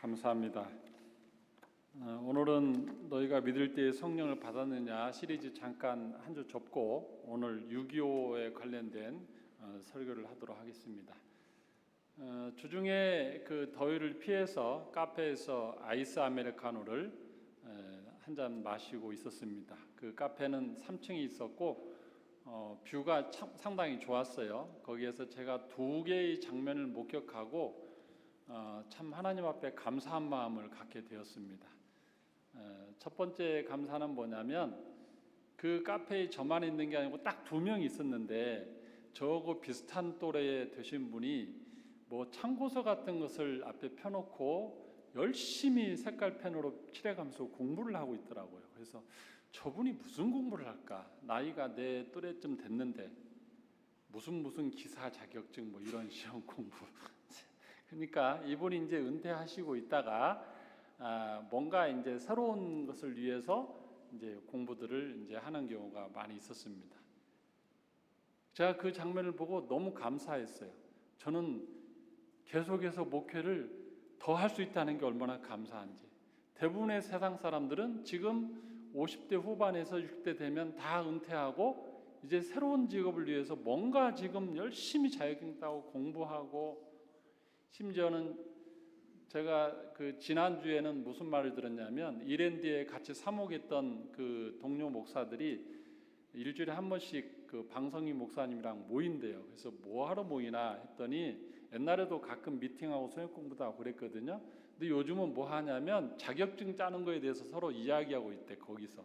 감사합니다. 오늘은 너희가 믿을 때에 성령을 받았느냐 시리즈 잠깐 한 주 접고 오늘 6.25에 관련된 설교를 하도록 하겠습니다. 주중에 그 더위를 피해서 카페에서 아이스 아메리카노를 한 잔 마시고 있었습니다. 그 카페는 3층에 있었고 뷰가 상당히 좋았어요. 거기에서 제가 두 개의 장면을 목격하고 참 하나님 앞에 감사한 마음을 갖게 되었습니다. 첫 번째 감사는 뭐냐면 그 카페에 저만 있는 게 아니고 딱 2명이 있었는데 저하고 비슷한 또래 되신 분이 뭐 참고서 같은 것을 앞에 펴놓고 열심히 색깔펜으로 칠해가면서 공부를 하고 있더라고요. 그래서 저분이 무슨 공부를 할까? 나이가 내 또래쯤 됐는데 무슨 기사 자격증 뭐 이런 시험 공부. 그러니까 이분이 이제 은퇴하시고 있다가 뭔가 이제 새로운 것을 위해서 이제 공부들을 이제 하는 경우가 많이 있었습니다. 제가 그 장면을 보고 너무 감사했어요. 저는 계속해서 목회를 더 할 수 있다는 게 얼마나 감사한지. 대부분의 세상 사람들은 지금 50대 후반에서 60대 되면 다 은퇴하고 이제 새로운 직업을 위해서 뭔가 지금 열심히 자격증 따고 공부하고, 심지어는 제가 그 지난주에는 무슨 말을 들었냐면 이랜드에 같이 사목했던 그 동료 목사들이 일주일에 한 번씩 그 방성희 목사님이랑 모인대요. 그래서 뭐하러 모이나 했더니 옛날에도 가끔 미팅하고 소형 공부도 하고 그랬거든요. 근데 요즘은 뭐 하냐면 자격증 짜는 거에 대해서 서로 이야기하고 있대. 거기서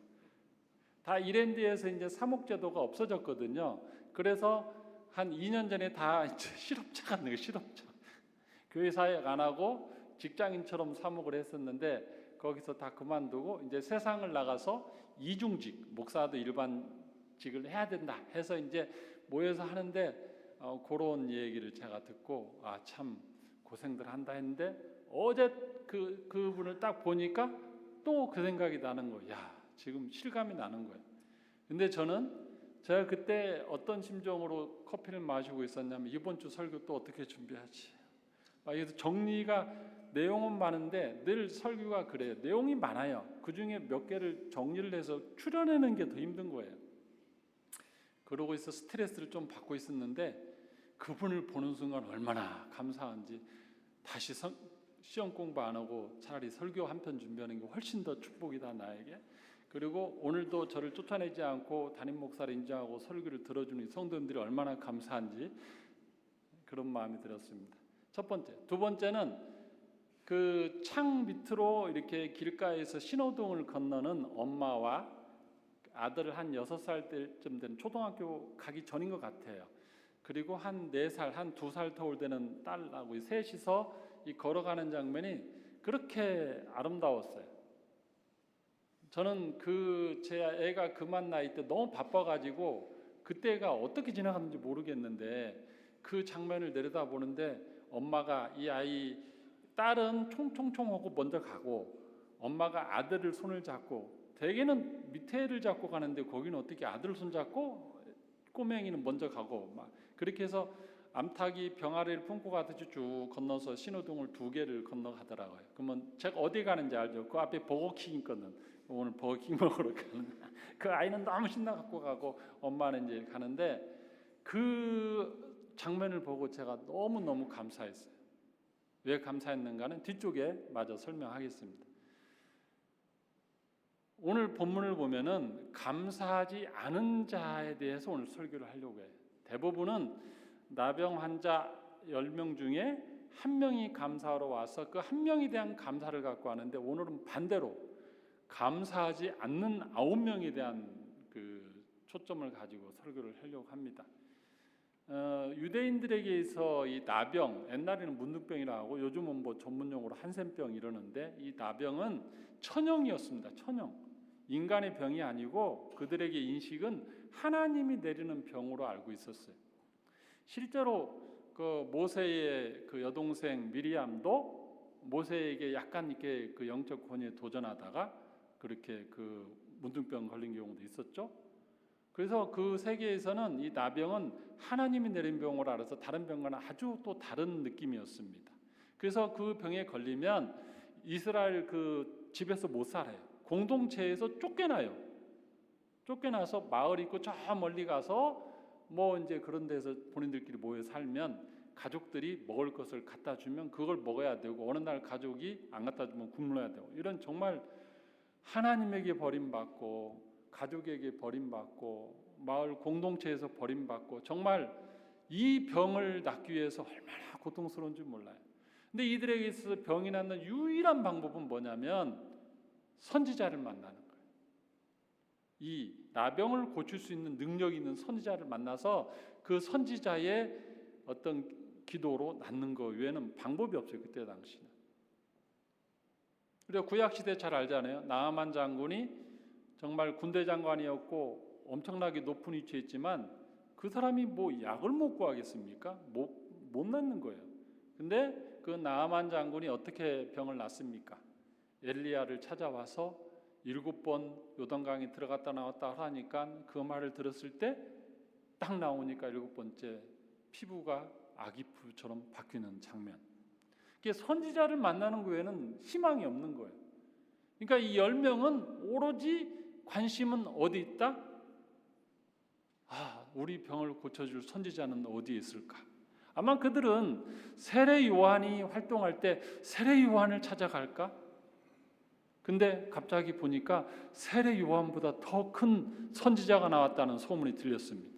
다 이랜드에서 이제 사목제도가 없어졌거든요. 그래서 한 2년 전에 다 이제 실업자 같은 거, 실업자. 교회 사역 안 하고 직장인처럼 사목을 했었는데 거기서 다 그만두고 이제 세상을 나가서 이중직, 목사도 일반직을 해야 된다 해서 이제 모여서 하는데 그런 얘기를 제가 듣고 참 고생들 한다 했는데 어제 그분을 딱 보니까 또 그 생각이 나는 거예요. 지금 실감이 나는 거예요. 근데 제가 그때 어떤 심정으로 커피를 마시고 있었냐면 이번 주 설교 또 어떻게 준비하지? 그래서 정리가 내용은 많은데 늘 설교가 그래요. 내용이 많아요. 그 중에 몇 개를 정리를 해서 추려내는 게 더 힘든 거예요. 그러고 있어 스트레스를 좀 받고 있었는데 그분을 보는 순간 얼마나 감사한지 다시 시험 공부 안 하고 차라리 설교 한 편 준비하는 게 훨씬 더 축복이다 나에게. 그리고 오늘도 저를 쫓아내지 않고 담임 목사를 인정하고 설교를 들어주는 성도님들이 얼마나 감사한지 그런 마음이 들었습니다. 첫 번째. 두 번째는 그 창 밑으로 이렇게 길가에서 신호등을 건너는 엄마와 아들을 한 6살 때쯤 된 초등학교 가기 전인 것 같아요. 그리고 한 4살, 한 2살 터울 되는 딸하고 셋이서 이 걸어가는 장면이 그렇게 아름다웠어요. 저는 제 애가 그만 나이 때 너무 바빠가지고 그때가 어떻게 지나갔는지 모르겠는데 그 장면을 내려다보는데 엄마가 이 아이 딸은 총총총하고 먼저 가고 엄마가 아들을 손을 잡고 대개는 밑에를 잡고 가는데 거기는 어떻게 아들 손 잡고 꼬맹이는 먼저 가고 막 그렇게 해서 암탉이 병아리를 품고 가듯이 쭉 건너서 신호등을 2개를 건너가더라고요. 그러면 제가 어디 가는지 알죠? 그 앞에 버거킹 있거든. 오늘 버거킹 먹으러 가는 그 아이는 너무 신나 갖고 가고 엄마는 이제 가는데 그 장면을 보고 제가 너무너무 감사했어요. 왜 감사했는가는 뒤쪽에 마저 설명하겠습니다. 오늘 본문을 보면은 감사하지 않은 자에 대해서 오늘 설교를 하려고 해요. 대부분은 나병 환자 10명 중에 1명이 감사하러 와서 그 1명에 대한 감사를 갖고 하는데 오늘은 반대로 감사하지 않는 9명에 대한 그 초점을 가지고 설교를 하려고 합니다. 유대인들에게서 이 나병, 옛날에는 문둥병이라고 하고 요즘은 뭐 전문용어로 한센병 이러는데 이 나병은 천형이었습니다. 천형. 인간의 병이 아니고 그들에게 인식은 하나님이 내리는 병으로 알고 있었어요. 실제로 그 모세의 그 여동생 미리암도 모세에게 약간 이렇게 그 영적 권위에 도전하다가 그렇게 그 문둥병 걸린 경우도 있었죠. 그래서 그 세계에서는 이 나병은 하나님이 내린 병으로 알아서 다른 병과는 아주 또 다른 느낌이었습니다. 그래서 그 병에 걸리면 이스라엘 그 집에서 못 살아요. 공동체에서 쫓겨나요. 쫓겨나서 마을 있고 저 멀리 가서 뭐 이제 그런 데서 본인들끼리 모여 살면 가족들이 먹을 것을 갖다 주면 그걸 먹어야 되고, 어느 날 가족이 안 갖다 주면 굶어야 되고, 이런 정말 하나님에게 버림받고 가족에게 버림받고 마을 공동체에서 버림받고, 정말 이 병을 낫기 위해서 얼마나 고통스러운 줄 몰라요. 근데 이들에게 있어서 병이 낫는 유일한 방법은 뭐냐면 선지자를 만나는 거예요. 이 나병을 고칠 수 있는 능력 있는 선지자를 만나서 그 선지자의 어떤 기도로 낫는 거 외에는 방법이 없어요. 그때 당시는. 우리가 구약시대 잘 알잖아요. 나아만 장군이 정말 군대 장관이었고 엄청나게 높은 위치에 있지만 그 사람이 뭐 약을 못 구하겠습니까? 못 낫는 거예요. 근데 그 나아만 장군이 어떻게 병을 낫습니까? 엘리야를 찾아와서 7번 요단강에 들어갔다 나왔다 하니까 그 말을 들었을 때 딱 나오니까 7번째 피부가 아기피부처럼 바뀌는 장면. 이게 선지자를 만나는 거 외에는 희망이 없는 거예요. 그러니까 이 10명은 오로지 관심은 어디 있다? 우리 병을 고쳐줄 선지자는 어디에 있을까? 아마 그들은 세례 요한이 활동할 때 세례 요한을 찾아갈까? 근데 갑자기 보니까 세례 요한보다 더 큰 선지자가 나왔다는 소문이 들렸습니다.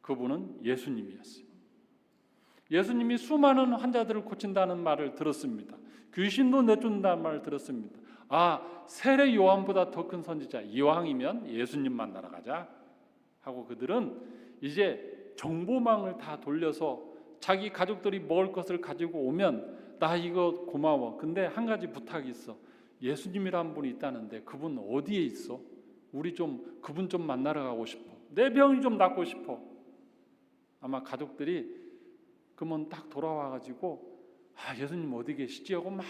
그분은 예수님이었어요. 예수님이 수많은 환자들을 고친다는 말을 들었습니다. 귀신도 내쫓는다는 말을 들었습니다. 세례 요한보다 더 큰 선지자, 이왕이면 예수님 만나러 가자 하고 그들은 이제 정보망을 다 돌려서 자기 가족들이 먹을 것을 가지고 오면 나 이거 고마워. 근데 한 가지 부탁이 있어. 예수님이라는 분이 있다는데 그분 어디에 있어? 우리 좀 그분 좀 만나러 가고 싶어. 내 병이 좀 낫고 싶어. 아마 가족들이 그러면 딱 돌아와가지고 예수님 어디 계시지? 하고 막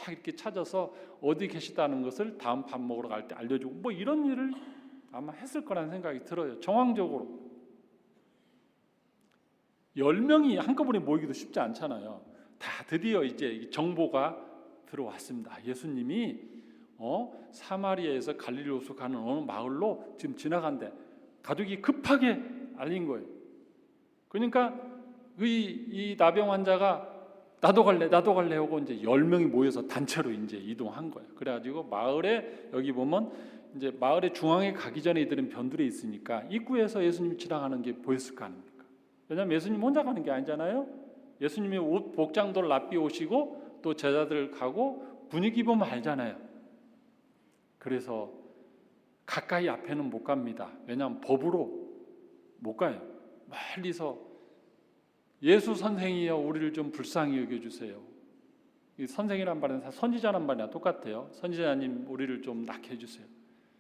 이렇게 찾아서 어디 계시다는 것을 다음 밥 먹으러 갈 때 알려주고 뭐 이런 일을 아마 했을 거라는 생각이 들어요. 정황적으로 10명이 한꺼번에 모이기도 쉽지 않잖아요. 다 드디어 이제 정보가 들어왔습니다. 예수님이 사마리아에서 갈릴리로 가는 어느 마을로 지금 지나간대. 가족이 급하게 알린 거예요. 그러니까 이 나병 환자가 나도 갈래 하고 이제 10명이 모여서 단체로 이제 이동한 거예요. 그래가지고 마을에 여기 보면 이제 마을의 중앙에 가기 전에 이들은 변두리에 있으니까 입구에서 예수님이 지나가는 게 보였을 거 아닙니까? 왜냐하면 예수님 혼자 가는 게 아니잖아요. 예수님이 옷 복장도 랍비 오시고 또 제자들 가고 분위기 보면 알잖아요. 그래서 가까이 앞에는 못 갑니다. 왜냐하면 법으로 못 가요. 멀리서 예수 선생이여 우리를 좀 불쌍히 여겨주세요. 이 선생이란 말은 선지자란 말이랑 똑같아요. 선지자님 우리를 좀 낫게 해주세요.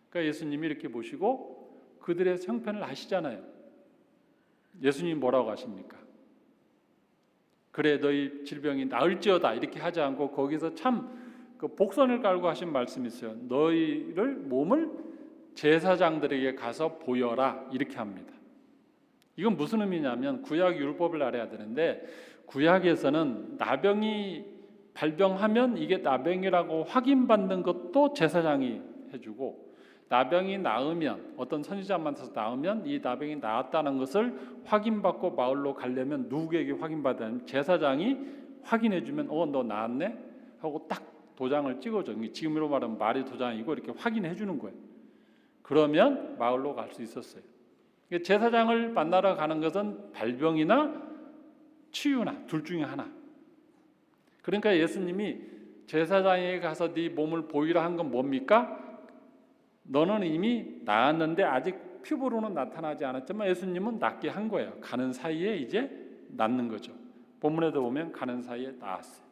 그러니까 예수님이 이렇게 보시고 그들의 형편을 아시잖아요. 예수님이 뭐라고 하십니까? 그래 너희 질병이 나을지어다 이렇게 하지 않고 거기서 참 그 복선을 깔고 하신 말씀이 있어요. 너희를 몸을 제사장들에게 가서 보여라 이렇게 합니다. 이건 무슨 의미냐면 구약 율법을 알아야 되는데 구약에서는 나병이 발병하면 이게 나병이라고 확인받는 것도 제사장이 해주고 나병이 나으면 어떤 선지자 만나서 나으면 이 나병이 나았다는 것을 확인받고 마을로 가려면 누구에게 확인받아야 제사장이 확인해주면 너 나았네 하고 딱 도장을 찍어줘. 지금으로 말하면 말이 도장이고 이렇게 확인해 주는 거예요. 그러면 마을로 갈 수 있었어요. 제사장을 만나러 가는 것은 발병이나 치유나 둘 중에 하나. 그러니까 예수님이 제사장에게 가서 네 몸을 보이라 한 건 뭡니까? 너는 이미 나았는데 아직 피부로는 나타나지 않았지만 예수님은 낫게 한 거예요. 가는 사이에 이제 낫는 거죠. 본문에도 보면 가는 사이에 나았어요.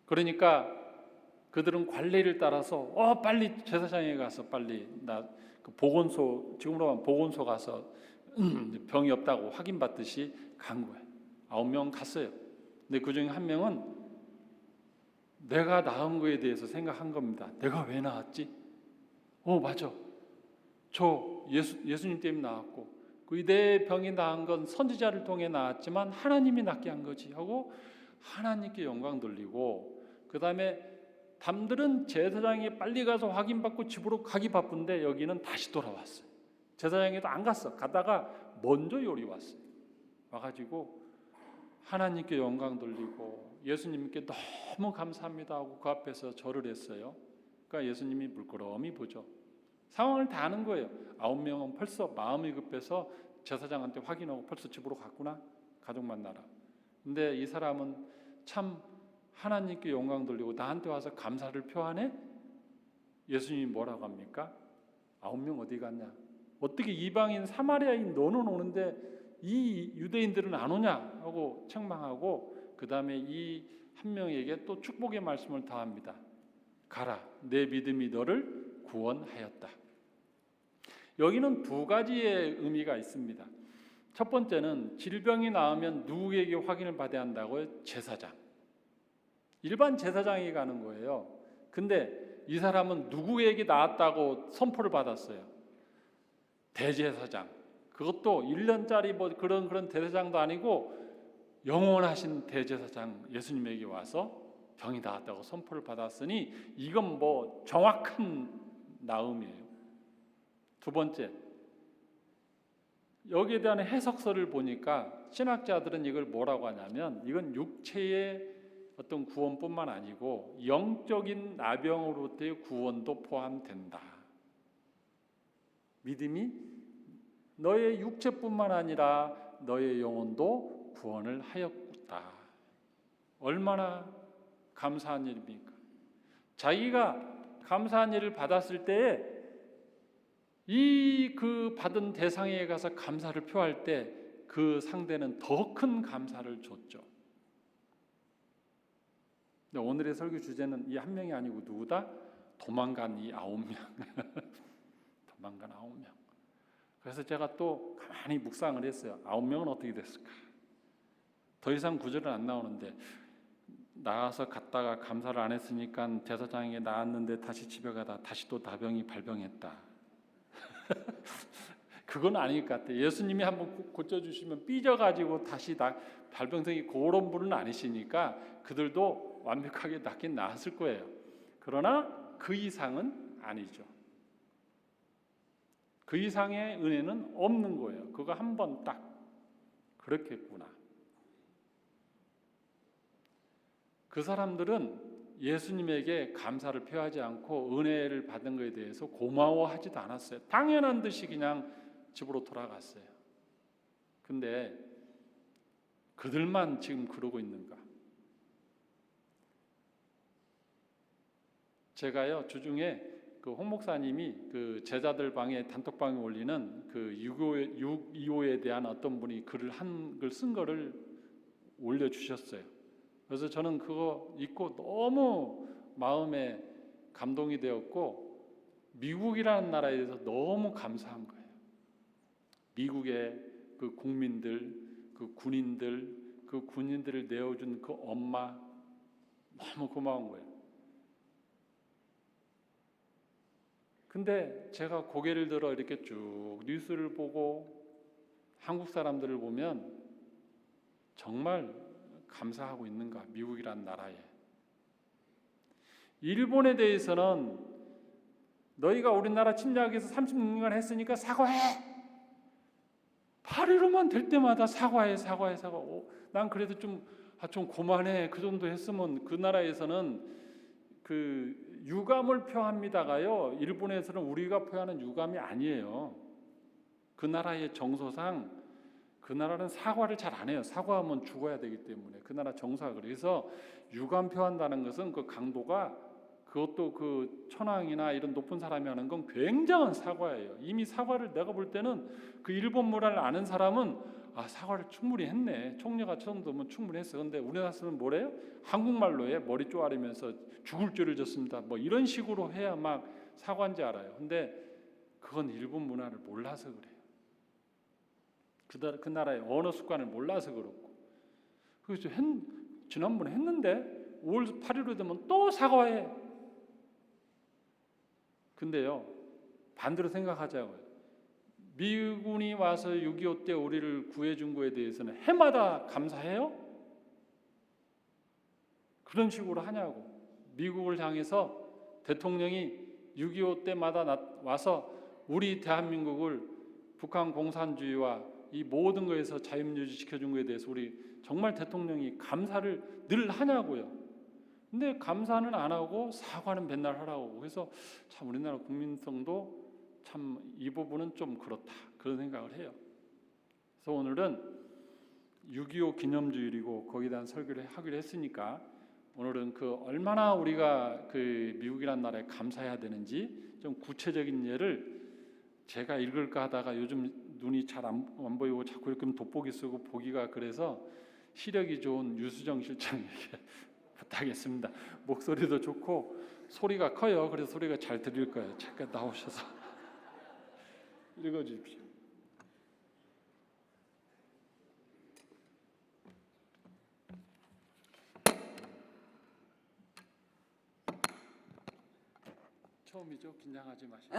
그러니까 그들은 관례를 따라서 빨리 제사장에 가서 빨리 나 그 보건소 지금으로 하면 보건소 가서 병이 없다고 확인받듯이 간 거예요. 9명 갔어요. 근데 그 중에 한 명은 내가 나은 거에 대해서 생각한 겁니다. 내가 왜 나았지? 맞아. 저 예수님 때문에 나았고 내 병이 나은 건 선지자를 통해 나았지만 하나님이 낫게 한 거지 하고 하나님께 영광 돌리고, 그 다음에 남들은 제사장이 빨리 가서 확인받고 집으로 가기 바쁜데 여기는 다시 돌아왔어요. 제사장에도 안 갔어. 가다가 먼저 요리 왔어요. 와가지고 하나님께 영광 돌리고 예수님께 너무 감사합니다 하고 그 앞에서 절을 했어요. 그러니까 예수님이 물끄러미 보죠. 상황을 다 아는 거예요. 9명은 벌써 마음이 급해서 제사장한테 확인하고 벌써 집으로 갔구나. 가족 만나라. 근데 이 사람은 참 하나님께 영광 돌리고 나한테 와서 감사를 표하네. 예수님이 뭐라고 합니까? 9명 어디 갔냐? 어떻게 이방인 사마리아인 너는 오는데 이 유대인들은 안 오냐 하고 책망하고, 그 다음에 이 한 명에게 또 축복의 말씀을 더합니다. 가라, 내 믿음이 너를 구원하였다. 여기는 두 가지의 의미가 있습니다. 첫 번째는 질병이 나으면 누구에게 확인을 받아야 한다고요? 제사장. 일반 제사장이 가는 거예요. 근데 이 사람은 누구에게 나았다고 선포를 받았어요? 대제사장. 그것도 1년짜리 뭐 그런 대제사장도 아니고 영원하신 대제사장 예수님에게 와서 병이 나았다고 선포를 받았으니 이건 뭐 정확한 나음이에요. 두 번째, 여기에 대한 해석서를 보니까 신학자들은 이걸 뭐라고 하냐면 이건 육체의 어떤 구원뿐만 아니고 영적인 나병으로부터의 구원도 포함된다. 믿음이 너의 육체뿐만 아니라 너의 영혼도 구원을 하였다. 얼마나 감사한 일입니까? 자기가 감사한 일을 받았을 때에 그 받은 대상에 가서 감사를 표할 때 그 상대는 더 큰 감사를 줬죠. 근데 오늘의 설교 주제는 이 한 명이 아니고 누구다? 도망간 이 9명. 도망간 9명. 그래서 제가 또 가만히 묵상을 했어요. 9명은 어떻게 됐을까? 더 이상 구절은 안 나오는데 나가서 갔다가 감사를 안 했으니까 제사장에게 나았는데 다시 집에 가다 다시 또 나병이 발병했다. 그건 아닐 것 같아요. 예수님이 한번 고쳐주시면 삐져가지고 다시 발병생이 그런 분은 아니시니까 그들도 완벽하게 낫긴 나았을 거예요. 그러나 그 이상은 아니죠. 그 이상의 은혜는 없는 거예요. 그거 한 번 딱 그렇겠구나. 그 사람들은 예수님에게 감사를 표하지 않고 은혜를 받은 것에 대해서 고마워하지도 않았어요. 당연한 듯이 그냥 집으로 돌아갔어요. 근데 그들만 지금 그러고 있는가? 제가요 주중에 그 홍 목사님이 그 제자들 방에 단톡방에 올리는 그 6.25에 대한 어떤 분이 한글 쓴 거를 올려주셨어요. 그래서 저는 그거 읽고 너무 마음에 감동이 되었고 미국이라는 나라에 대해서 너무 감사한 거예요. 미국의 그 국민들, 그 군인들을 내어준 그 엄마 너무 고마운 거예요. 근데 제가 고개를 들어 이렇게 쭉 뉴스를 보고 한국 사람들을 보면 정말 감사하고 있는가? 미국이란 나라에. 일본에 대해서는 너희가 우리나라 침략해서 36년간 했으니까 사과해. 8.15만 될 때마다 사과해. 난 그래도 좀 고만해. 그 정도 했으면. 그 나라에서는 그 유감을 표합니다가요. 일본에서는 우리가 표하는 유감이 아니에요. 그 나라의 정서상 그 나라는 사과를 잘 안 해요. 사과하면 죽어야 되기 때문에 그 나라 정서가 그래서 유감 표한다는 것은 그 강도가 그것도 그 천황이나 이런 높은 사람이 하는 건 굉장한 사과예요. 이미 사과를 내가 볼 때는 그 일본 문화를 아는 사람은 사과를 충분히 했네. 총리가 정도면 충분히 했어. 근데 우리나라에서는 뭐래요? 한국말로 해. 머리 쪼아리면서 죽을 죄를 졌습니다. 뭐 이런 식으로 해야 막 사과인지 알아요. 근데 그건 일본 문화를 몰라서 그래요. 그 나라의 언어 습관을 몰라서 그렇고. 그래서 지난번에 했는데 5월 8일로 되면 또 사과해. 근데요, 반대로 생각하자고요. 미군이 와서 6.25 때 우리를 구해준 거에 대해서는 해마다 감사해요? 그런 식으로 하냐고. 미국을 향해서 대통령이 6.25 때마다 와서 우리 대한민국을 북한 공산주의와 이 모든 것에서 자유민주 지켜준 것에 대해서 우리 정말 대통령이 감사를 늘 하냐고요. 근데 감사는 안 하고 사과는 맨날 하라고. 그래서 참 우리나라 국민성도 참 이 부분은 좀 그렇다, 그런 생각을 해요. 그래서 오늘은 6.25 기념주일이고 거기에 대한 설교를 하기로 했으니까 오늘은 그 얼마나 우리가 그 미국이라는 나라에 감사해야 되는지 좀 구체적인 예를 제가 읽을까 하다가 요즘 눈이 잘 안 보이고 자꾸 이렇게 돋보기 쓰고 보기가 그래서 시력이 좋은 유수정 실장에게 부탁했습니다. 목소리도 좋고 소리가 커요. 그래서 소리가 잘 들릴 거예요. 잠깐 나오셔서 읽어주십시오. 처음이죠? 긴장하지 마시고.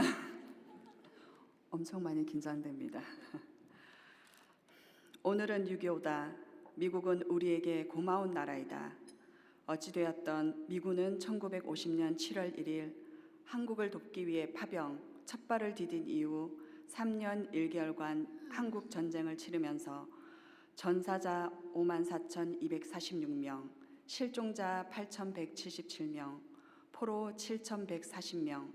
엄청 많이 긴장됩니다. 오늘은 6.25다. 미국은 우리에게 고마운 나라이다. 어찌되었던 미군은 1950년 7월 1일 한국을 돕기 위해 파병, 첫 발을 디딘 이후 3년 1개월간 한국 전쟁을 치르면서 전사자 54,246명, 실종자 8,177명, 포로 7,140명,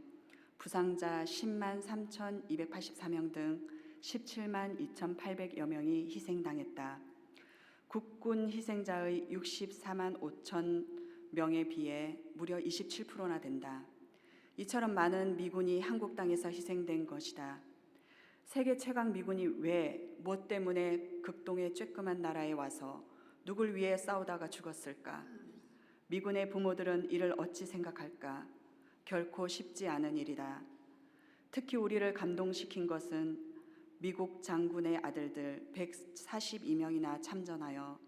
부상자 10만 3,284명 등 17만 2,800여 명이 희생당했다. 국군 희생자의 64만 5천 명에 비해 무려 27%나 된다. 이처럼 많은 미군이 한국 땅에서 희생된 것이다. 세계 최강 미군이 왜, 무엇 때문에 극동의 쬐끄만 나라에 와서 누굴 위해 싸우다가 죽었을까? 미군의 부모들은 이를 어찌 생각할까? 결코 쉽지 않은 일이다. 특히 우리를 감동시킨 것은 미국 장군의 아들들 142명이나 참전하여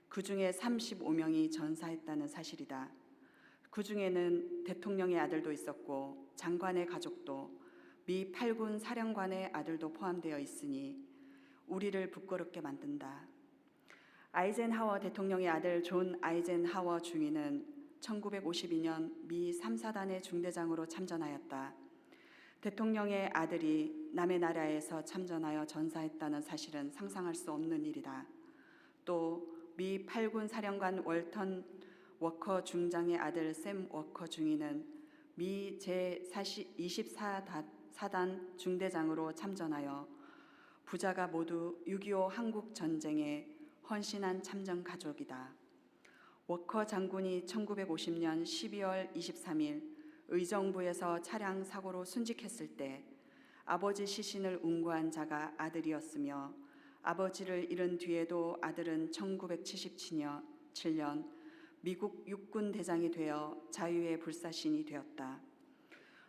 그 중에 35명이 전사했다는 사실이다. 그 중에는 대통령의 아들도 있었고 장관의 가족도, 미 8군 사령관의 아들도 포함되어 있으니 우리를 부끄럽게 만든다. 아이젠하워 대통령의 아들 존 아이젠하워 중위는 1952년 미 3사단의 중대장으로 참전하였다. 대통령의 아들이 남의 나라에서 참전하여 전사했다는 사실은 상상할 수 없는 일이다. 또 미 8군 사령관 월턴 워커 중장의 아들 샘 워커 중위는 미 제24사단 중대장으로 참전하여 부자가 모두 6.25 한국 전쟁에 헌신한 참전 가족이다. 워커 장군이 1950년 12월 23일 의정부에서 차량 사고로 순직했을 때 아버지 시신을 운구한 자가 아들이었으며 아버지를 잃은 뒤에도 아들은 1977년 미국 육군 대장이 되어 자유의 불사신이 되었다.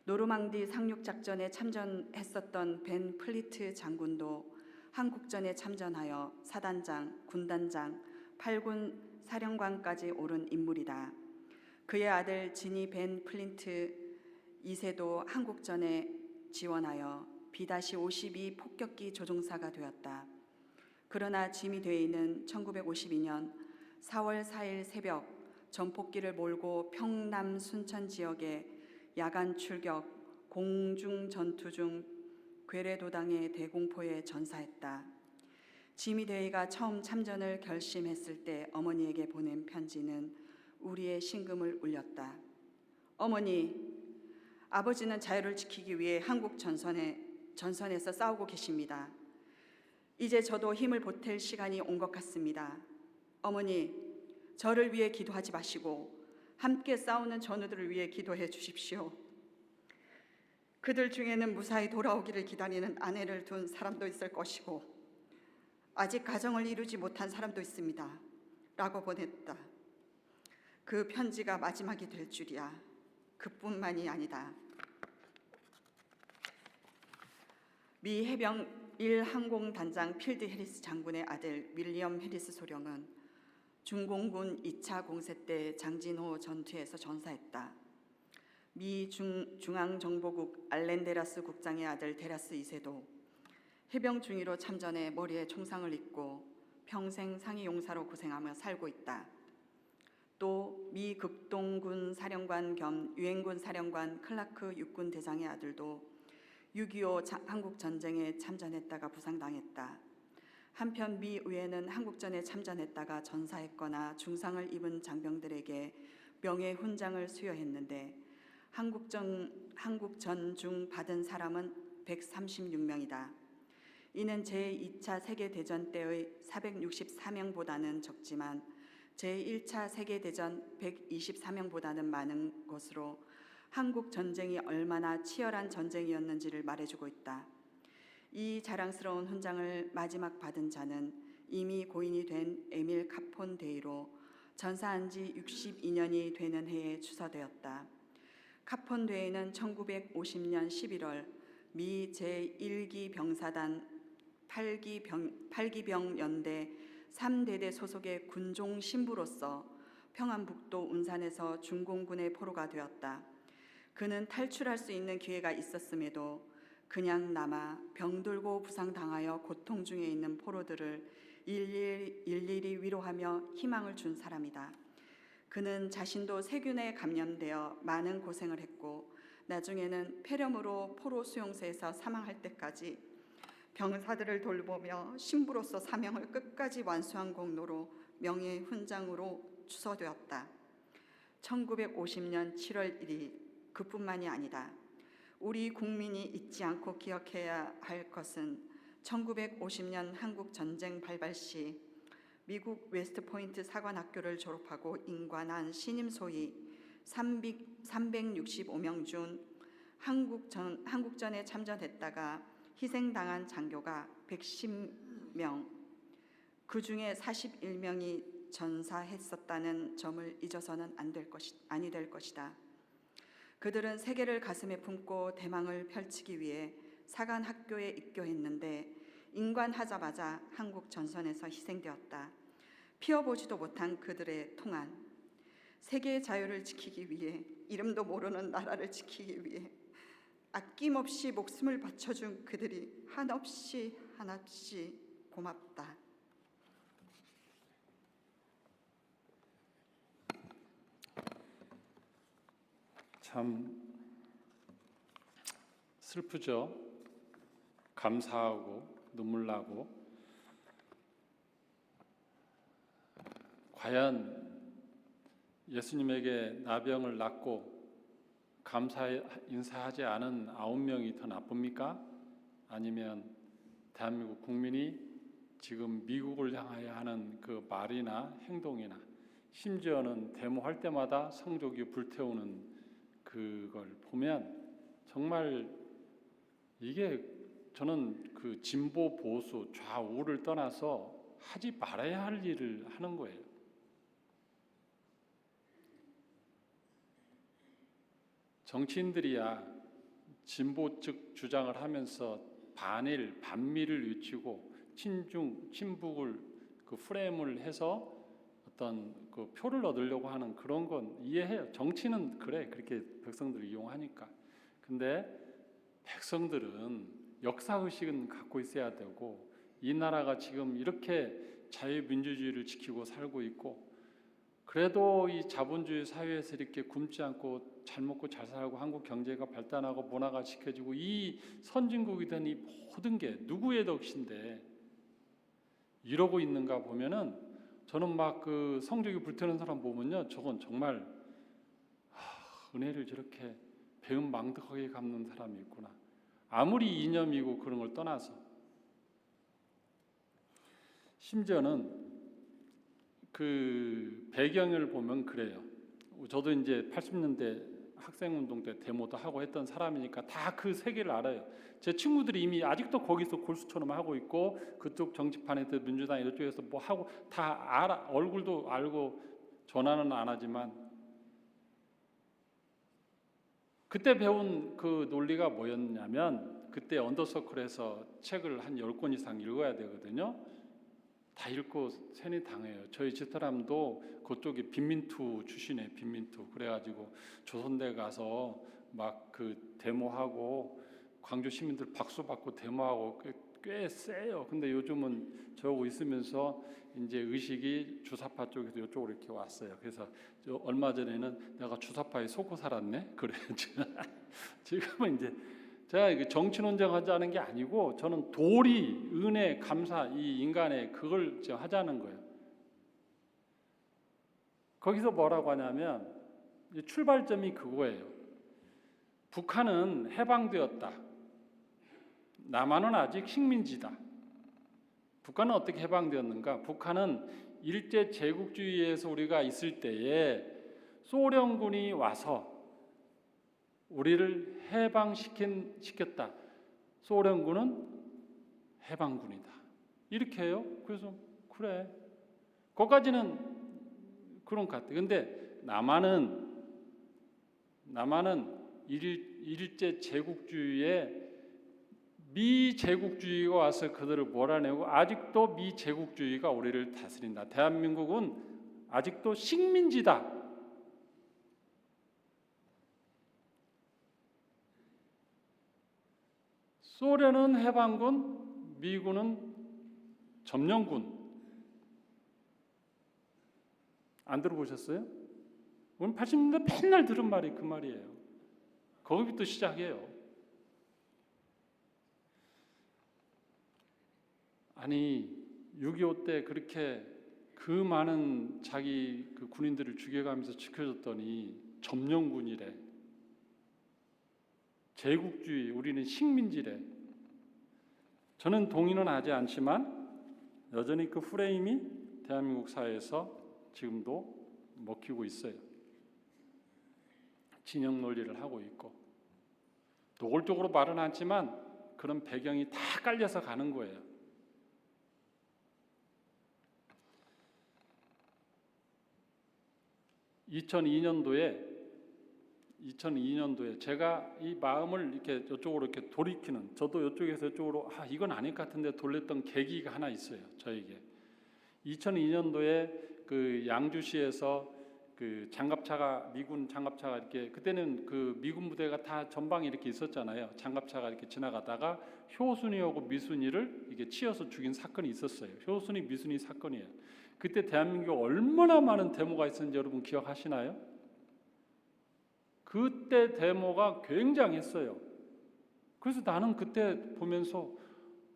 노르망디 상륙작전에 참전했었던 벤 플리트 장군도 한국전에 참전하여 사단장, 군단장, 8군 사령관까지 오른 인물이다. 그의 아들 지니 벤 플린트 2세도 한국전에 지원하여 B-52 폭격기 조종사가 되었다. 그러나 지미 데이는 1952년 4월 4일 새벽 전폭기를 몰고 평남 순천 지역에 야간 출격, 공중 전투 중 괴뢰도당의 대공포에 전사했다. 지미 데이가 처음 참전을 결심했을 때 어머니에게 보낸 편지는 우리의 심금을 울렸다. 어머니, 아버지는 자유를 지키기 위해 한국 전선에서 싸우고 계십니다. 이제 저도 힘을 보탤 시간이 온 것 같습니다. 어머니, 저를 위해 기도하지 마시고 함께 싸우는 전우들을 위해 기도해 주십시오. 그들 중에는 무사히 돌아오기를 기다리는 아내를 둔 사람도 있을 것이고 아직 가정을 이루지 못한 사람도 있습니다. 라고 보냈다. 그 편지가 마지막이 될 줄이야. 그뿐만이 아니다. 미 해병 1항공단장 필드 해리스 장군의 아들 윌리엄 해리스 소령은 중공군 2차 공세 때 장진호 전투에서 전사했다. 미 중앙정보국 알렌데라스 국장의 아들 데라스 2세도 해병 중위로 참전해 머리에 총상을 입고 평생 상위 용사로 고생하며 살고 있다. 또 미 극동군 사령관 겸 유엔군 사령관 클라크 육군 대장의 아들도 6.25 한국 전쟁에 참전했다가 부상당했다. 한편 미 의회는 한국전에 참전했다가 전사했거나 중상을 입은 장병들에게 명예 훈장을 수여했는데 한국전 중 받은 사람은 136명이다. 이는 제2차 세계대전 때의 464명보다는 적지만 제1차 세계대전 124명보다는 많은 것으로 한국 전쟁이 얼마나 치열한 전쟁이었는지를 말해주고 있다. 이 자랑스러운 훈장을 마지막 받은 자는 이미 고인이 된 에밀 카폰 데이로 전사한 지 62년이 되는 해에 추서되었다. 카폰 데이는 1950년 11월 미 제1기 병사단 8기병 연대 3대대 소속의 군종 신부로서 평안북도 운산에서 중공군의 포로가 되었다. 그는 탈출할 수 있는 기회가 있었음에도 그냥 남아 병들고 부상당하여 고통 중에 있는 포로들을 일일이 위로하며 희망을 준 사람이다. 그는 자신도 세균에 감염되어 많은 고생을 했고 나중에는 폐렴으로 포로 수용소에서 사망할 때까지 병사들을 돌보며 신부로서 사명을 끝까지 완수한 공로로 명예훈장으로 추서되었다. 1950년 7월 1일 그뿐만이 아니다. 우리 국민이 잊지 않고 기억해야 할 것은 1950년 한국 전쟁 발발 시 미국 웨스트포인트 사관학교를 졸업하고 임관한 신임 소위 365명 중 한국전에 참전했다가 희생당한 장교가 110명, 그 중에 41명이 전사했었다는 점을 잊어서는 아니 될 것이다. 그들은 세계를 가슴에 품고 대망을 펼치기 위해 사관학교에 입교했는데 임관하자마자 한국 전선에서 희생되었다. 피워보지도 못한 그들의 통한 세계의 자유를 지키기 위해 이름도 모르는 나라를 지키기 위해 아낌없이 목숨을 바쳐준 그들이 한없이 고맙다. 참 슬프죠. 감사하고 눈물 나고. 과연 예수님에게 나병을 낫고 감사 인사하지 않은 9명이 더 나쁩니까? 아니면 대한민국 국민이 지금 미국을 향하여 하는 그 말이나 행동이나 심지어는 데모할 때마다 성조기 불태우는 그걸 보면 정말 이게 저는 그 진보 보수 좌우를 떠나서 하지 말아야 할 일을 하는 거예요. 정치인들이야 진보 측 주장을 하면서 반일, 반미를 외치고 친북을 그 프레임을 해서 어떤 그 표를 얻으려고 하는 그런 건 이해해요. 정치는 그래, 그렇게 백성들을 이용하니까. 근데 백성들은 역사의식은 갖고 있어야 되고 이 나라가 지금 이렇게 자유민주주의를 지키고 살고 있고 그래도 이 자본주의 사회에서 이렇게 굶지 않고 잘 먹고 잘 살고 한국 경제가 발달하고 문화가 지켜지고 이 선진국이 된 이 모든 게 누구의 덕인데 이러고 있는가 보면은 저는 막 그 성적이 불태우는 사람 보면요, 저건 정말 은혜를 저렇게 배은망덕하게 갚는 사람이 있구나. 아무리 이념이고 그런 걸 떠나서 심지어는 그 배경을 보면 그래요. 저도 이제 80년대 학생운동 때 데모도 하고 했던 사람이니까 다 그 세계를 알아요. 제 친구들이 이미 아직도 거기서 골수처럼 하고 있고 그쪽 정치판에서 민주당 이쪽에서 뭐 하고 다 알아. 얼굴도 알고 전화는 안 하지만 그때 배운 그 논리가 뭐였냐면 그때 언더서클에서 책을 한 10권 이상 읽어야 되거든요. 다 읽고 세뇌 당해요. 저희 집사람도 그쪽에 빈민투 출신이에요. 빈민투. 그래가지고 조선대 가서 막 그 데모하고 광주 시민들 박수 받고 데모하고 꽤 세요. 근데 요즘은 저하고 있으면서 이제 의식이 주사파 쪽에서 이쪽으로 이렇게 왔어요. 그래서 저 얼마 전에는 내가 주사파에 속고 살았네. 그래. 지금은 이제 제가 정치 논쟁하자는 게 아니고 저는 도리, 은혜, 감사 이 인간의 그걸 제가 하자는 거예요. 거기서 뭐라고 하냐면 출발점이 그거예요. 북한은 해방되었다. 남한은 아직 식민지다. 북한은 어떻게 해방되었는가? 북한은 일제 제국주의에서 우리가 있을 때에 소련군이 와서 우리를 해방시켰다. 소련군은 해방군이다. 이렇게 해요. 그래서 그래. 거기까지는 그런 것 같아요. 근데 남한은 일제 제국주의에 미제국주의가 와서 그들을 몰아내고 아직도 미제국주의가 우리를 다스린다. 대한민국은 아직도 식민지다. 소련은 해방군, 미군은 점령군. 안 들어보셨어요? 오늘 80년대 맨날 들은 말이 그 말이에요. 거기부터 시작해요. 아니 6.25 때 그렇게 그 많은 자기 그 군인들을 죽여가면서 지켜줬더니 점령군이래. 제국주의, 우리는 식민지래. 저는 동의는 하지 않지만 여전히 그 프레임이 대한민국 사회에서 지금도 먹히고 있어요. 진영 논리를 하고 있고 노골적으로 말은 않지만 그런 배경이 다 깔려서 가는 거예요. 2002년도에 제가 이 마음을 이렇게 이쪽으로 이렇게 돌이키는, 저도 이쪽에서 이쪽으로 이건 아닐 것 같은데 돌렸던 계기가 하나 있어요. 저에게 2002년도에 그 양주시에서 그 장갑차가, 미군 장갑차가 이렇게, 그때는 그 미군 부대가 다 전방에 이렇게 있었잖아요. 장갑차가 이렇게 지나가다가 효순이하고 미순이를 이게 치어서 죽인 사건이 있었어요. 효순이 미순이 사건이에요. 그때 대한민국에 얼마나 많은 데모가 있었는지 여러분 기억하시나요? 그때 데모가 굉장했어요. 그래서 나는 그때 보면서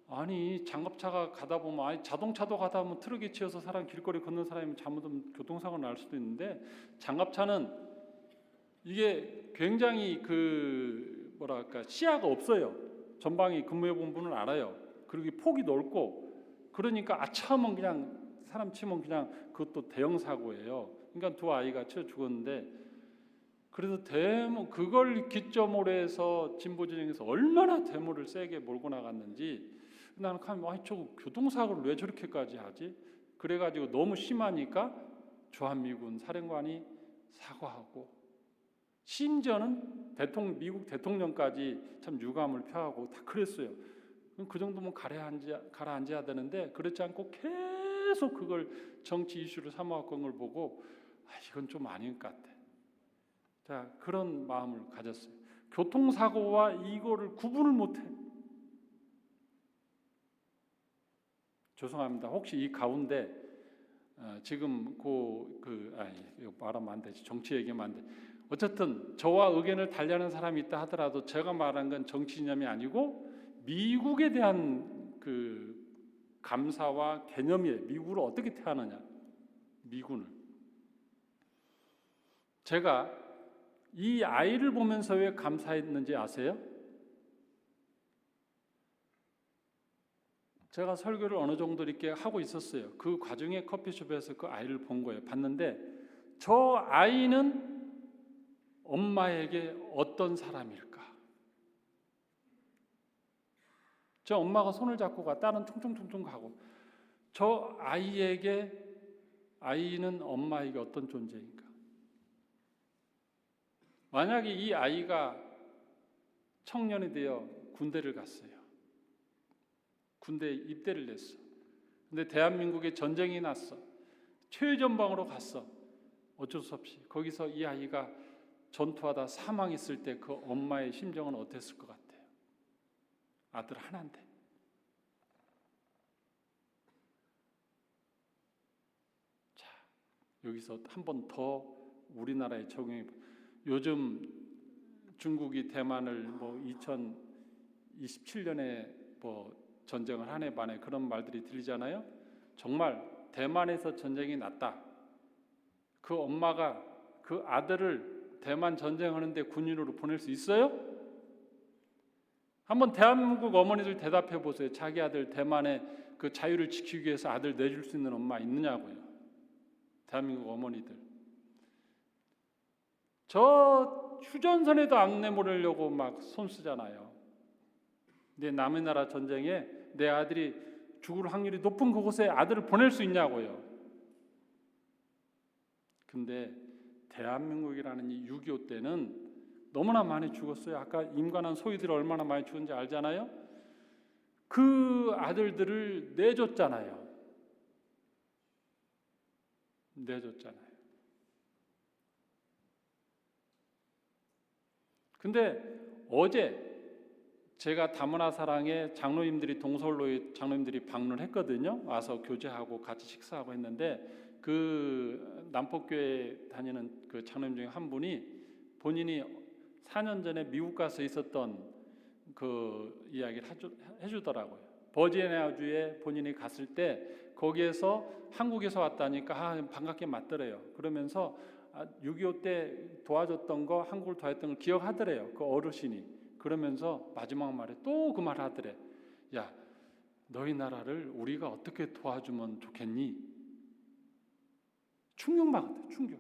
아니 장갑차가 가다 보면, 아니 자동차도 가다 보면 트럭에 치여서 사람 길거리 걷는 사람이 잘못하면 교통사고 날 수도 있는데, 장갑차는 이게 굉장히 그 뭐랄까 시야가 없어요. 전방이 근무해본 분은 알아요. 그리고 폭이 넓고, 그러니까 아차하면 그냥 사람 치면 그냥 그것도 대형 사고예요. 그러니까 두 아이가 치여 죽었는데, 그래서 데모, 그걸 기점으로 해서 진보 진영에서 얼마나 데모를 세게 몰고 나갔는지 나는 아니 저거 교통사고를 왜 저렇게까지 하지? 그래가지고 너무 심하니까 주한미군 사령관이 사과하고, 심지어는 미국 대통령까지 참 유감을 표하고 다 그랬어요. 그 정도면 가라앉아야 되는데 그렇지 않고 계속 그걸 정치 이슈로 삼아왔던 걸 보고 이건 좀 아닌 것 같아. 자, 그런 마음을 가졌어요. 교통사고와 이거를 구분을 못해. 죄송합니다. 혹시 이 가운데 지금 이거 말하면 안 되지. 정치 얘기하면 안 돼. 어쨌든 저와 의견을 달리하는 사람이 있다 하더라도 제가 말한 건 정치 이념이 아니고 미국에 대한 그 감사와 개념이에요. 미국을 어떻게 태하느냐. 미군을. 제가 이 아이를 보면서 왜 감사했는지 아세요? 제가 설교를 어느 정도 이렇게 하고 있었어요. 그 과정에 커피숍에서 그 아이를 본 거예요. 봤는데 저 아이는 엄마에게 어떤 사람일까? 저 엄마가 손을 잡고 가, 딸은 퉁퉁퉁퉁 가고, 저 아이는 엄마에게 어떤 존재인가? 만약에 이 아이가 청년이 되어 군대를 갔어요. 군대에 입대를 했어. 근데 대한민국에 전쟁이 났어. 최전방으로 갔어. 어쩔 수 없이. 거기서 이 아이가 전투하다 사망했을 때 그 엄마의 심정은 어땠을 것 같아요? 아들 하나인데. 여기서 한 번 더 우리나라에 적용해. 요즘 중국이 대만을 뭐 2027년에 뭐 전쟁을 하네 반에 그런 말들이 들리잖아요. 정말 대만에서 전쟁이 났다. 그 엄마가 그 아들을 대만 전쟁하는데 군인으로 보낼 수 있어요? 한번 대한민국 어머니들 대답해 보세요. 자기 아들 대만의 그 자유를 지키기 위해서 아들 내줄 수 있는 엄마 있느냐고요. 대한민국 어머니들. 저 휴전선에도 안 내보내려고 막 손쓰잖아요. 근데 남의 나라 전쟁에 내 아들이 죽을 확률이 높은 그곳에 아들을 보낼 수 있냐고요. 근데 대한민국이라는 이 6.25 때는 너무나 많이 죽었어요. 아까 임관한 소위들이 얼마나 많이 죽은지 알잖아요. 그 아들들을 내줬잖아요. 내줬잖아요. 근데 어제 제가 다문화 사랑에 장로님들이 동서울로에 장로님들이 방문을 했거든요. 와서 교제하고 같이 식사하고 했는데 그 남포교회 다니는 그 장로님 중에 한 분이 본인이 4년 전에 미국 가서 있었던 그 이야기를 해주더라고요. 버지니아주에 본인이 갔을 때 거기에서 한국에서 왔다니까 반갑게 맞더래요. 그러면서 6.25 때 도와줬던 거, 한국을 도와줬던 걸 기억하더래요. 그 어르신이. 그러면서 마지막 말에 또 그 말 하더래. 야, 너희 나라를 우리가 어떻게 도와주면 좋겠니? 충격받았대. 충격.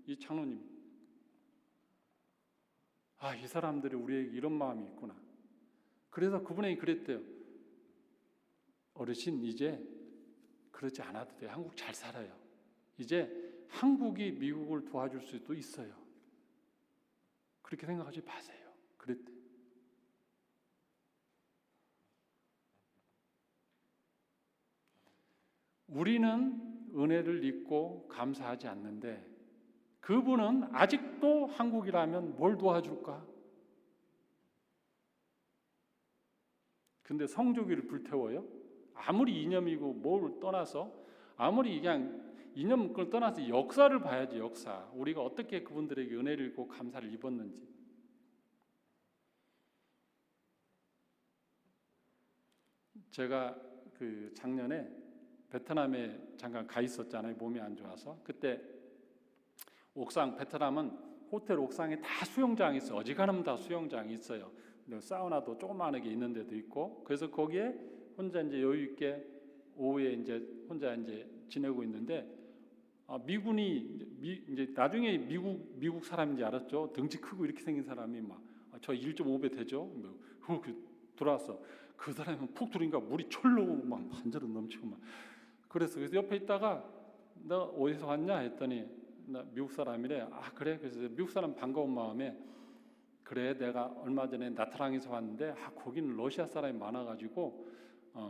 이 장로님. 이 사람들이 우리에게 이런 마음이 있구나. 그래서 그분이 그랬대요. 어르신, 이제 그러지 않아도 돼요. 한국 잘 살아요. 이제 한국이 미국을 도와줄 수도 있어요. 그렇게 생각하지 마세요. 그랬대. 우리는 은혜를 잊고 감사하지 않는데 그분은 아직도 한국이라면 뭘 도와줄까? 근데 성조기를 불태워요? 아무리 이념이고 뭘 떠나서 아무리 그냥 이념 걸 떠나서 역사를 봐야지. 역사. 우리가 어떻게 그분들에게 은혜를 잊고 감사를 입었는지. 제가 그 작년에 베트남에 잠깐 가 있었잖아요. 몸이 안 좋아서. 그때 옥상, 베트남은 호텔 옥상에 다 수영장이 있어요. 어지간하면 다 수영장이 있어요. 사우나도 조그마하게 있는 데도 있고. 그래서 거기에 혼자 이제 여유 있게 오후에 이제 혼자 이제 지내고 있는데 미군이 이제 나중에 미국 사람인지 알았죠. 덩치 크고 이렇게 생긴 사람이 막 저 1.5배 되죠. 들어왔어. 그 사람은 푹 들으니까 물이 철로 막 반절은 넘치고 막. 그래서 옆에 있다가 너 어디서 왔냐 했더니 나 미국 사람이래. 그래. 그래서 미국 사람 반가운 마음에 그래 내가 얼마 전에 나트랑에서 왔는데 거기는 러시아 사람이 많아가지고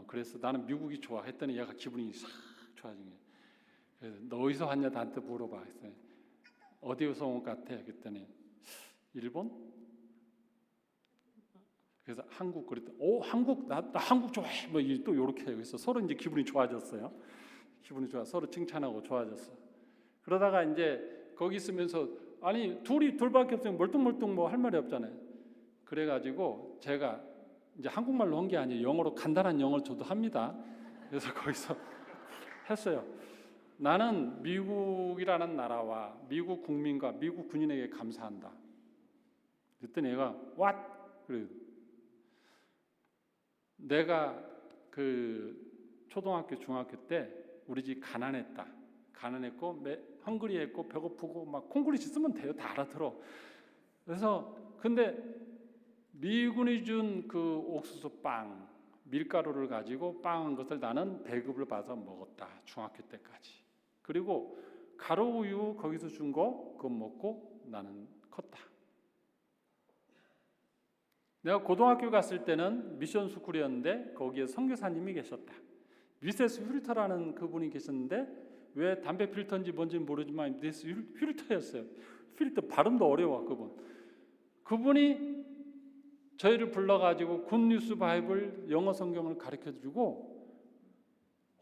그래서 나는 미국이 좋아 했더니 얘가 기분이 싹 좋아진 거예요. 그래서 너 어디서 왔냐 나한테 물어봐 했더니 어디서 온 것 같아 그랬더니 일본? 그래서 한국 그랬더니 한국 나 한국 좋아해 뭐 또 이렇게 그래서 서로 이제 기분이 좋아졌어요. 기분이 좋아 서로 칭찬하고 좋아졌어. 그러다가 이제 거기 있으면서 아니 둘밖에 없으면 멀뚱멀뚱 뭐 할 말이 없잖아요. 그래가지고 제가 이제 한국말로 한 게 아니에요. 영어로 간단한 영어를 저도 합니다. 그래서 거기서 했어요. 나는 미국이라는 나라와 미국 국민과 미국 군인에게 감사한다. 그랬더니 얘가 What? 그래. 내가 그 초등학교 중학교 때 우리 집 가난했다. 가난했고 헝그리했고 배고프고 막 콩글리시 쓰면 돼요. 다 알아들어. 그래서 근데 미군이 준 그 옥수수 빵 밀가루를 가지고 빵한 것을 나는 배급을 받아 먹었다. 중학교 때까지. 그리고 가루 우유 거기서 준 거 그거 먹고 나는 컸다. 내가 고등학교 갔을 때는 미션 스쿨이었는데 거기에 선교사님이 계셨다. 미세스 휠터라는 그분이 계셨는데 왜 담배 필터인지 뭔지 모르지만 미세스 휠터였어요. 필터 발음도 어려워 그분이 저희를 불러가지고 굿뉴스 바이블 영어 성경을 가르쳐주고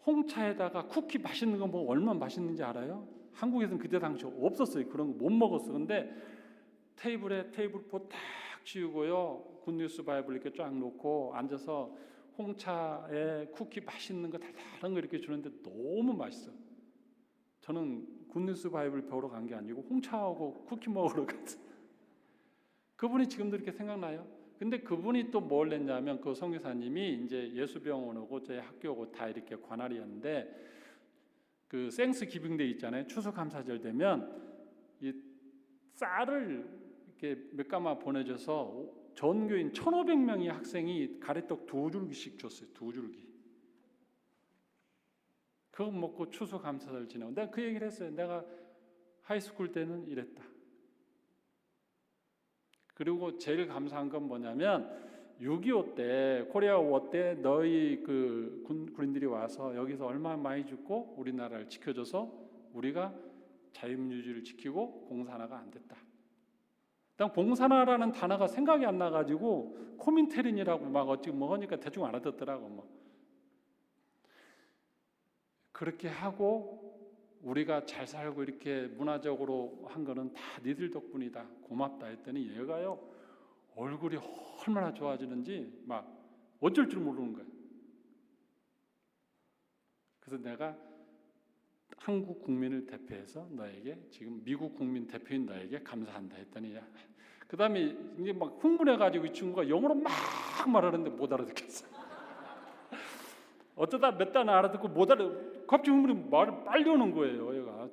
홍차에다가 쿠키 맛있는 거 뭐 얼마나 맛있는지 알아요? 한국에서는 그때 당시 없었어요. 그런 거 못 먹었어. 근데 테이블에 테이블포 딱 치우고요. 굿뉴스 바이블 이렇게 쫙 놓고 앉아서 홍차에 쿠키 맛있는 거 달달한 거 이렇게 주는데 너무 맛있어. 저는 굿뉴스 바이블 배우러 간 게 아니고 홍차하고 쿠키 먹으러 갔어요. 그분이 지금도 이렇게 생각나요. 근데 그분이 또 뭘 냈냐면 그 선교사님이 이제 예수병원 오고 저희 학교 오고 다 이렇게 관할이었는데 그 생스 기빙데이 있잖아요. 추수감사절 되면 이 쌀을 이렇게 몇 가마 보내줘서 전교인 1,500명의 학생이 가래떡 2줄기씩 줬어요. 2줄기. 그거 먹고 추수감사절 지내고 내가 그 얘기를 했어요. 내가 하이스쿨 때는 이랬다. 그리고 제일 감사한 건 뭐냐면 6.25 때 코리아 워 때 너희 그 군인들이 와서 여기서 얼마나 많이 죽고 우리나라를 지켜줘서 우리가 자유민주주의를 지키고 공산화가 안 됐다. 일단 공산화라는 단어가 생각이 안 나가지고 코민테린이라고 막 어찌 뭐 하니까 대충 알아듣더라고. 뭐 그렇게 하고 우리가 잘 살고 이렇게 문화적으로 한 거는 다 니들 덕분이다. 고맙다 했더니 얘가요 얼굴이 얼마나 좋아지는지 막 어쩔 줄 모르는 거예요. 그래서 내가 한국 국민을 대표해서 너에게 지금 미국 국민 대표인 너에게 감사한다 했더니 그 다음에 이제 막 흥분해가지고 이 친구가 영어로 막 말하는데 못 알아듣겠어. 어쩌다 몇 단 알아듣고 못 갑자기 흥분이 말을 빨리 오는 거예요. 얘가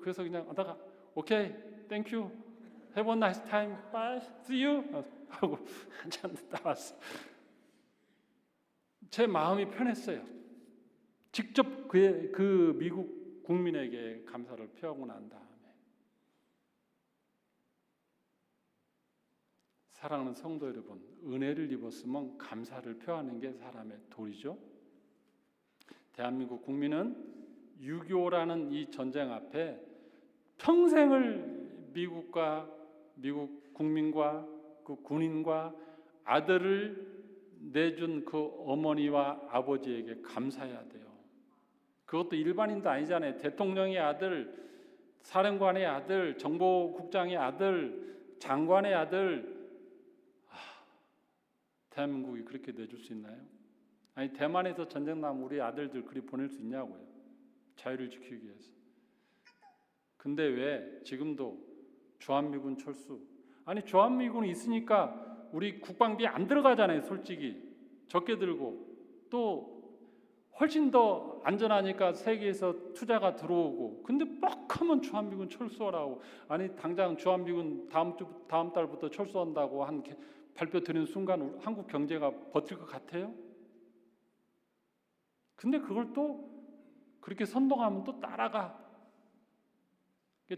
그래서 그냥 하다가 오케이, 땡큐, have a nice time, bye, see you 하고 한참 나왔어. 제 마음이 편했어요. 직접 그 미국 국민에게 감사를 표하고 난 다음에 사랑하는 성도 여러분, 은혜를 입었으면 감사를 표하는 게 사람의 도리죠. 대한민국 국민은 6.25라는 이 전쟁 앞에 평생을 미국 국민과 그 군인과 아들을 내준 그 어머니와 아버지에게 감사해야 돼요. 그것도 일반인도 아니잖아요. 대통령의 아들, 사령관의 아들, 정보국장의 아들, 장관의 아들. 대한민국이 그렇게 내줄 수 있나요? 아니 대만에서 전쟁 나면 우리 아들들 그리 보낼 수 있냐고요. 자유를 지키기 위해서. 근데 왜 지금도 주한미군 철수? 아니 주한미군이 있으니까 우리 국방비 안 들어가잖아요. 솔직히 적게 들고 또 훨씬 더 안전하니까 세계에서 투자가 들어오고. 근데 뻑하면 주한미군 철수하라고. 아니 당장 주한미군 다음 달부터 철수한다고 한 발표 드리는 순간 한국 경제가 버틸 것 같아요? 근데 그걸 또 그렇게 선동하면 또 따라가.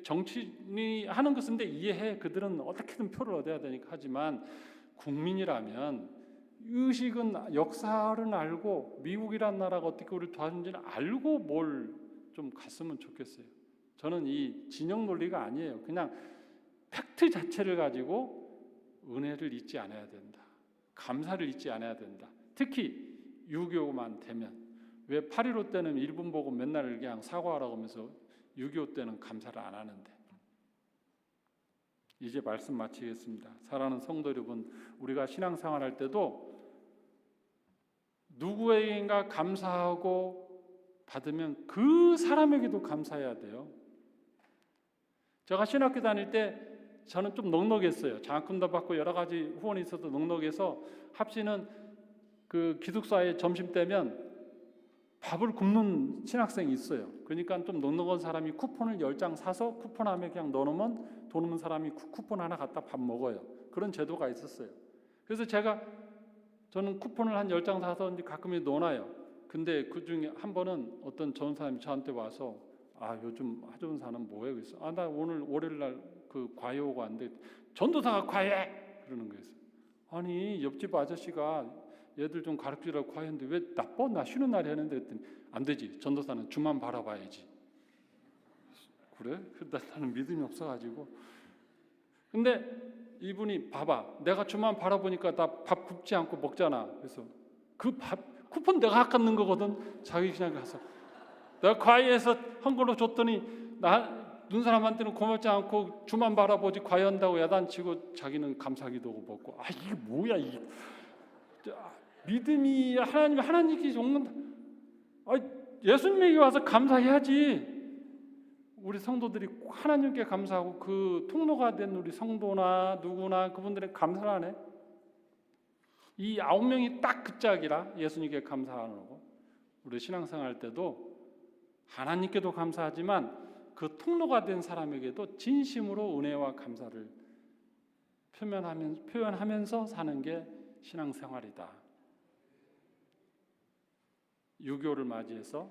정치인이 하는 것인데 이해해. 그들은 어떻게든 표를 얻어야 되니까. 하지만 국민이라면 의식은 역사를 알고 미국이란 나라가 어떻게 우리를 도와준지는 알고 뭘 좀 갔으면 좋겠어요. 저는 이 진영 논리가 아니에요. 그냥 팩트 자체를 가지고 은혜를 잊지 않아야 된다. 감사를 잊지 않아야 된다. 특히 6.25만 되면 왜 8.15 때는 일본 보고 맨날 그냥 사과하라고 하면서 6.25 때는 감사를 안 하는데. 이제 말씀 마치겠습니다. 사랑하는 성도 여러분, 우리가 신앙생활할 때도 누구에게인가 감사하고 받으면 그 사람에게도 감사해야 돼요. 제가 신학교 다닐 때 저는 좀 넉넉했어요. 장학금도 받고 여러 가지 후원이 있어도 넉넉해서 합시는 그 기숙사에 점심 때면 밥을 굶는 신학생이 있어요. 그러니까 좀 넉넉한 사람이 쿠폰을 10장 사서 쿠폰함에 그냥 넣어놓으면 돈 없는 사람이 쿠폰 하나 갖다 밥 먹어요. 그런 제도가 있었어요. 그래서 저는 쿠폰을 한 10장 사서 이제 가끔 넣어놔요. 근데 그 중에 한 번은 어떤 전사님이 저한테 와서 요즘 하전사는 뭐해? 그래서 나 오늘 월요일날 그 과외 오고 왔는데 전도사가 과외! 그러는 거예요. 아니 옆집 아저씨가 얘들 좀 가르치라고 과외했는데 왜 나빠? 나 쉬는 날에 했는데 했더니 안 되지. 전도사는 주만 바라봐야지. 그래? 나는 믿음이 없어가지고. 근데 이분이 봐봐. 내가 주만 바라보니까 나 밥 굶지 않고 먹잖아. 그래서 그 밥 쿠폰 내가 아깝는 거거든. 자기 그냥 가서 내가 과외해서 한 걸로 줬더니 눈 사람한테는 고맙지 않고 주만 바라보지 과연다고 야단치고 자기는 감사기도고 먹고 이게 뭐야 이 믿음이 하나님께 정말 예수님에게 와서 감사해야지. 우리 성도들이 하나님께 감사하고 그 통로가 된 우리 성도나 누구나 그분들의 감사를 안 해. 이 9명이 딱 그 짝이라 예수님께 감사하는 거고 우리 신앙생활 때도 하나님께도 감사하지만 그 통로가 된 사람에게도 진심으로 은혜와 감사를 표현하면서 사는 게 신앙생활이다. 6.25를 맞이해서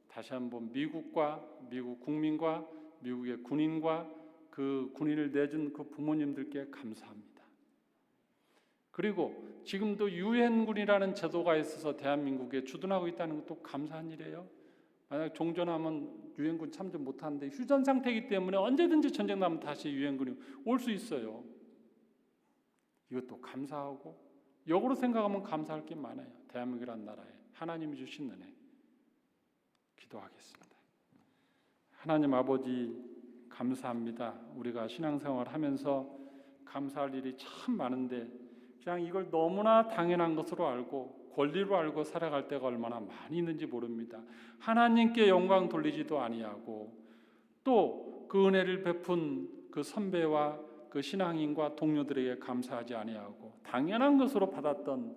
다시 한번 미국과 미국 국민과 미국의 군인과 그 군인을 내준 그 부모님들께 감사합니다. 그리고 지금도 유엔군이라는 제도가 있어서 대한민국에 주둔하고 있다는 것도 감사한 일이에요. 만약 종전하면 유엔군 참전 못하는데 휴전 상태이기 때문에 언제든지 전쟁 나면 다시 유엔군이 올 수 있어요. 이것도 감사하고 역으로 생각하면 감사할 게 많아요. 대한민국이라는 나라에 하나님이 주신 은혜. 기도하겠습니다. 하나님 아버지 감사합니다. 우리가 신앙생활 하면서 감사할 일이 참 많은데 그냥 이걸 너무나 당연한 것으로 알고 권리로 알고 살아갈 때가 얼마나 많이 있는지 모릅니다. 하나님께 영광 돌리지도 아니하고 또 그 은혜를 베푼 그 선배와 그 신앙인과 동료들에게 감사하지 아니하고 당연한 것으로 받았던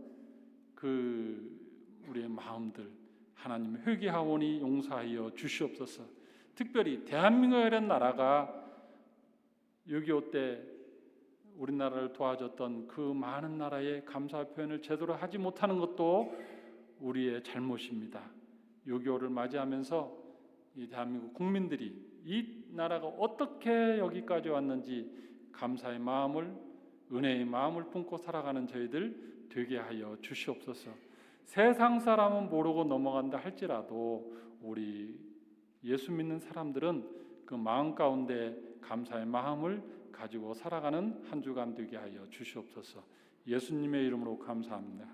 그 우리의 마음들 하나님 회개하오니 용서하여 주시옵소서. 특별히 대한민국이라는 나라가 6.25 때 우리나라를 도와줬던 그 많은 나라의 감사 표현을 제대로 하지 못하는 것도 우리의 잘못입니다. 6.25를 맞이하면서 이 대한민국 국민들이 이 나라가 어떻게 여기까지 왔는지 감사의 마음을 은혜의 마음을 품고 살아가는 저희들 되게 하여 주시옵소서. 세상 사람은 모르고 넘어간다 할지라도 우리 예수 믿는 사람들은 그 마음 가운데 감사의 마음을 가지고 살아가는 한 주간 되게 하여 주시옵소서. 예수님의 이름으로 감사합니다.